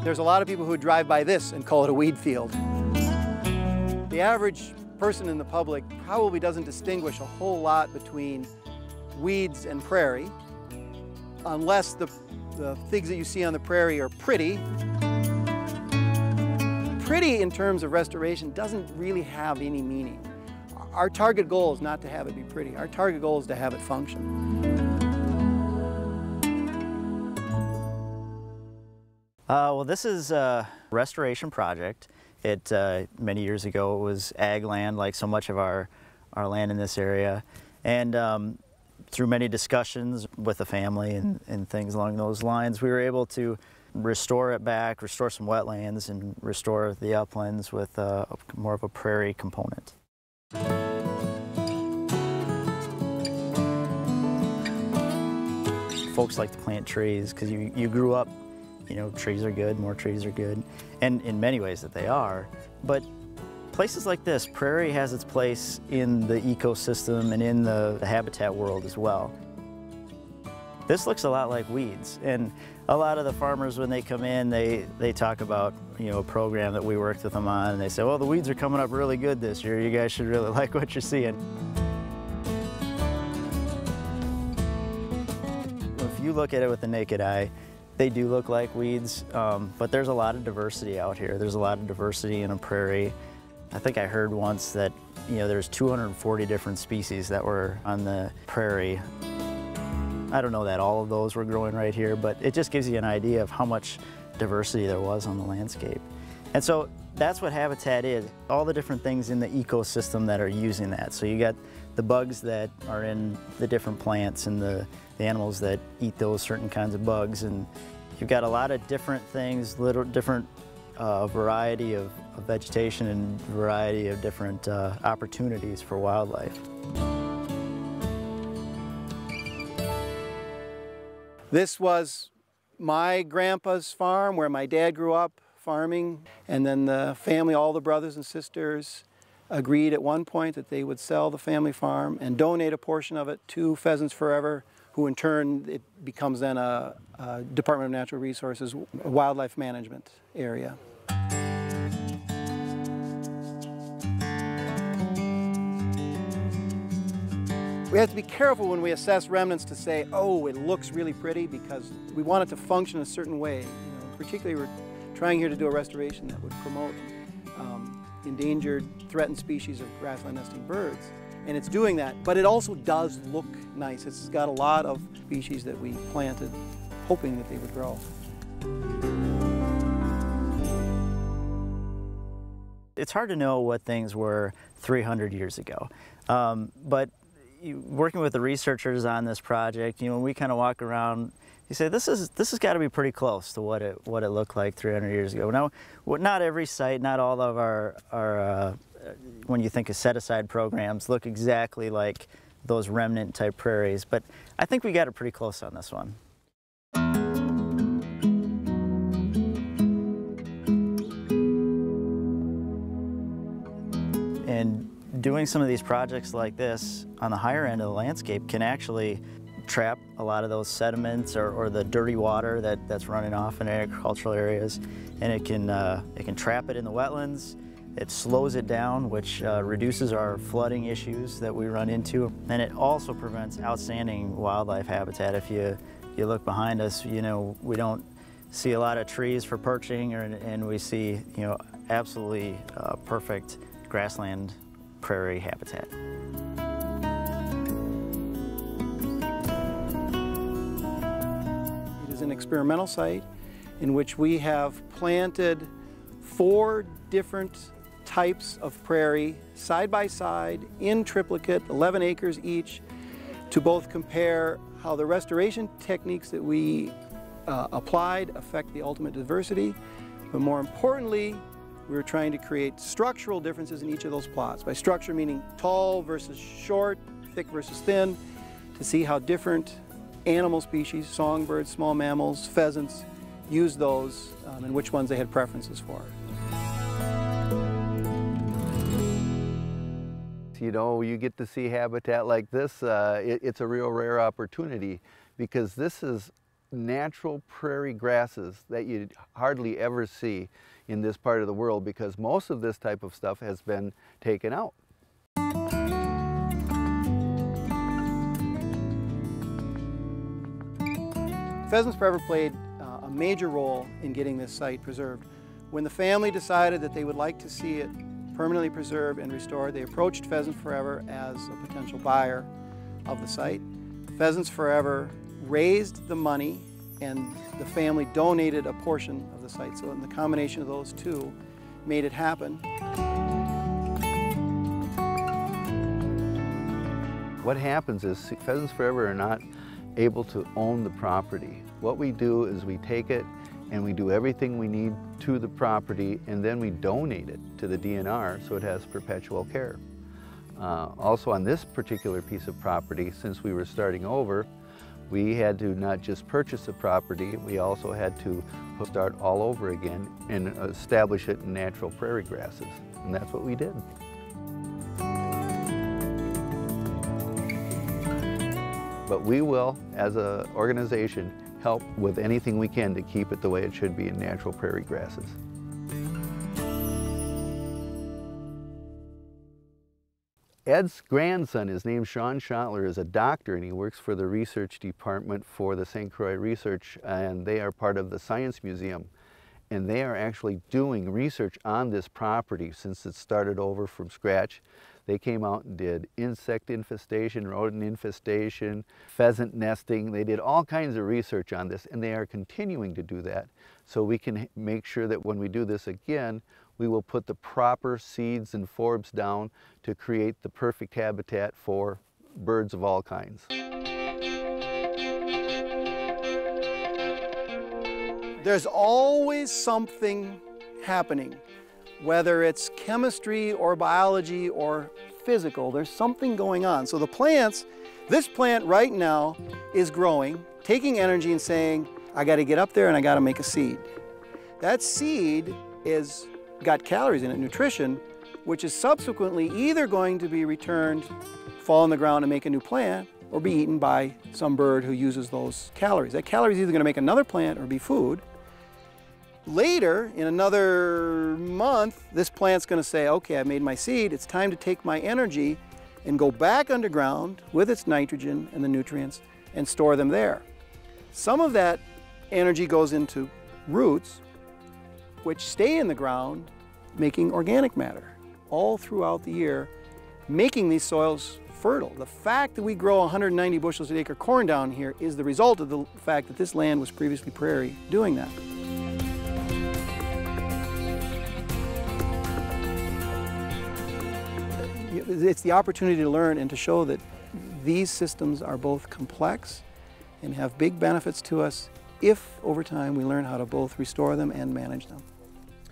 There's a lot of people who drive by this and call it a weed field. The average person in the public probably doesn't distinguish a whole lot between weeds and prairie, unless the things that you see on the prairie are pretty. Pretty in terms of restoration doesn't really have any meaning. Our target goal is not to have it be pretty. Our target goal is to have it function. Well, this is a restoration project. Many years ago, it was ag land, like so much of our land in this area. And through many discussions with the family and things along those lines, we were able to restore it back, restore some wetlands, and restore the uplands with more of a prairie component. Folks like to plant trees because you grew up, you know, trees are good, more trees are good, and in many ways that they are. But places like this, prairie has its place in the ecosystem and in the habitat world as well. This looks a lot like weeds, and a lot of the farmers, when they come in, they talk about, you know, a program that we worked with them on, and they say, well, the weeds are coming up really good this year. You guys should really like what you're seeing. If you look at it with the naked eye, they do look like weeds, but there's a lot of diversity out here. There's a lot of diversity in a prairie. I think I heard once that, you know, there's 240 different species that were on the prairie. I don't know that all of those were growing right here, but it just gives you an idea of how much diversity there was on the landscape. And so that's what habitat is, all the different things in the ecosystem that are using that. So you got the bugs that are in the different plants and the animals that eat those certain kinds of bugs, and you've got a lot of different things, little different variety of vegetation and variety of different opportunities for wildlife. This was my grandpa's farm where my dad grew up farming, and then the family, all the brothers and sisters, agreed at one point that they would sell the family farm and donate a portion of it to Pheasants Forever, who in turn, it becomes then a Department of Natural Resources wildlife management area. We have to be careful when we assess remnants to say, oh, it looks really pretty, because we want it to function a certain way. You know, particularly, we're trying here to do a restoration that would promote endangered, threatened species of grassland nesting birds. And it's doing that, but it also does look nice. It's got a lot of species that we planted hoping that they would grow. It's hard to know what things were 300 years ago, but working with the researchers on this project, you know, we kind of walk around, you say, this has got to be pretty close to what it looked like 300 years ago. Now, not every site, not all of our when you think of set-aside programs, look exactly like those remnant type prairies, but I think we got it pretty close on this one. And doing some of these projects like this on the higher end of the landscape can actually trap a lot of those sediments or the dirty water that's running off in agricultural areas, and it can trap it in the wetlands. It slows it down, which reduces our flooding issues that we run into, and it also prevents outstanding wildlife habitat. If you look behind us, you know, we don't see a lot of trees for perching, and we see, you know, absolutely perfect grassland prairie habitat. It is an experimental site in which we have planted 4 different types of prairie side by side in triplicate, 11 acres each, to both compare how the restoration techniques that we applied affect the ultimate diversity, but more importantly, we were trying to create structural differences in each of those plots. By structure meaning tall versus short, thick versus thin, to see how different animal species, songbirds, small mammals, pheasants, use those and which ones they had preferences for. You know, you get to see habitat like this, it's a real rare opportunity, because this is natural prairie grasses that you hardly ever see in this part of the world, because most of this type of stuff has been taken out. Pheasants Forever played a major role in getting this site preserved. When the family decided that they would like to see it permanently preserved and restored, they approached Pheasants Forever as a potential buyer of the site. Pheasants Forever raised the money and the family donated a portion of the site. So in the combination of those two made it happen. What happens is Pheasants Forever are not able to own the property. What we do is we take it and we do everything we need to the property, and then we donate it to the DNR so it has perpetual care. Also on this particular piece of property, since we were starting over, we had to not just purchase the property, we also had to start all over again and establish it in natural prairie grasses, and that's what we did. But we will, as an organization, help with anything we can to keep it the way it should be in natural prairie grasses. Ed's grandson is named Sean Schottler, is a doctor, and he works for the research department for the St. Croix Research, and they are part of the Science Museum. And they are actually doing research on this property since it started over from scratch. They came out and did insect infestation, rodent infestation, pheasant nesting. They did all kinds of research on this, and they are continuing to do that. So we can make sure that when we do this again, we will put the proper seeds and forbs down to create the perfect habitat for birds of all kinds. There's always something happening, whether it's chemistry or biology or physical, there's something going on. So the plants, this plant right now is growing, taking energy and saying, I gotta get up there and I gotta make a seed. That seed is got calories in it, nutrition, which is subsequently either going to be returned, fall on the ground and make a new plant, or be eaten by some bird who uses those calories. That calorie is either gonna make another plant or be food. Later, in another month, this plant's gonna say, okay, I made my seed, it's time to take my energy and go back underground with its nitrogen and the nutrients and store them there. Some of that energy goes into roots, which stay in the ground, making organic matter all throughout the year, making these soils fertile. The fact that we grow 190 bushels an acre corn down here is the result of the fact that this land was previously prairie doing that. It's the opportunity to learn and to show that these systems are both complex and have big benefits to us if, over time, we learn how to both restore them and manage them.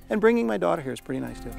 And bringing my daughter here is pretty nice, too.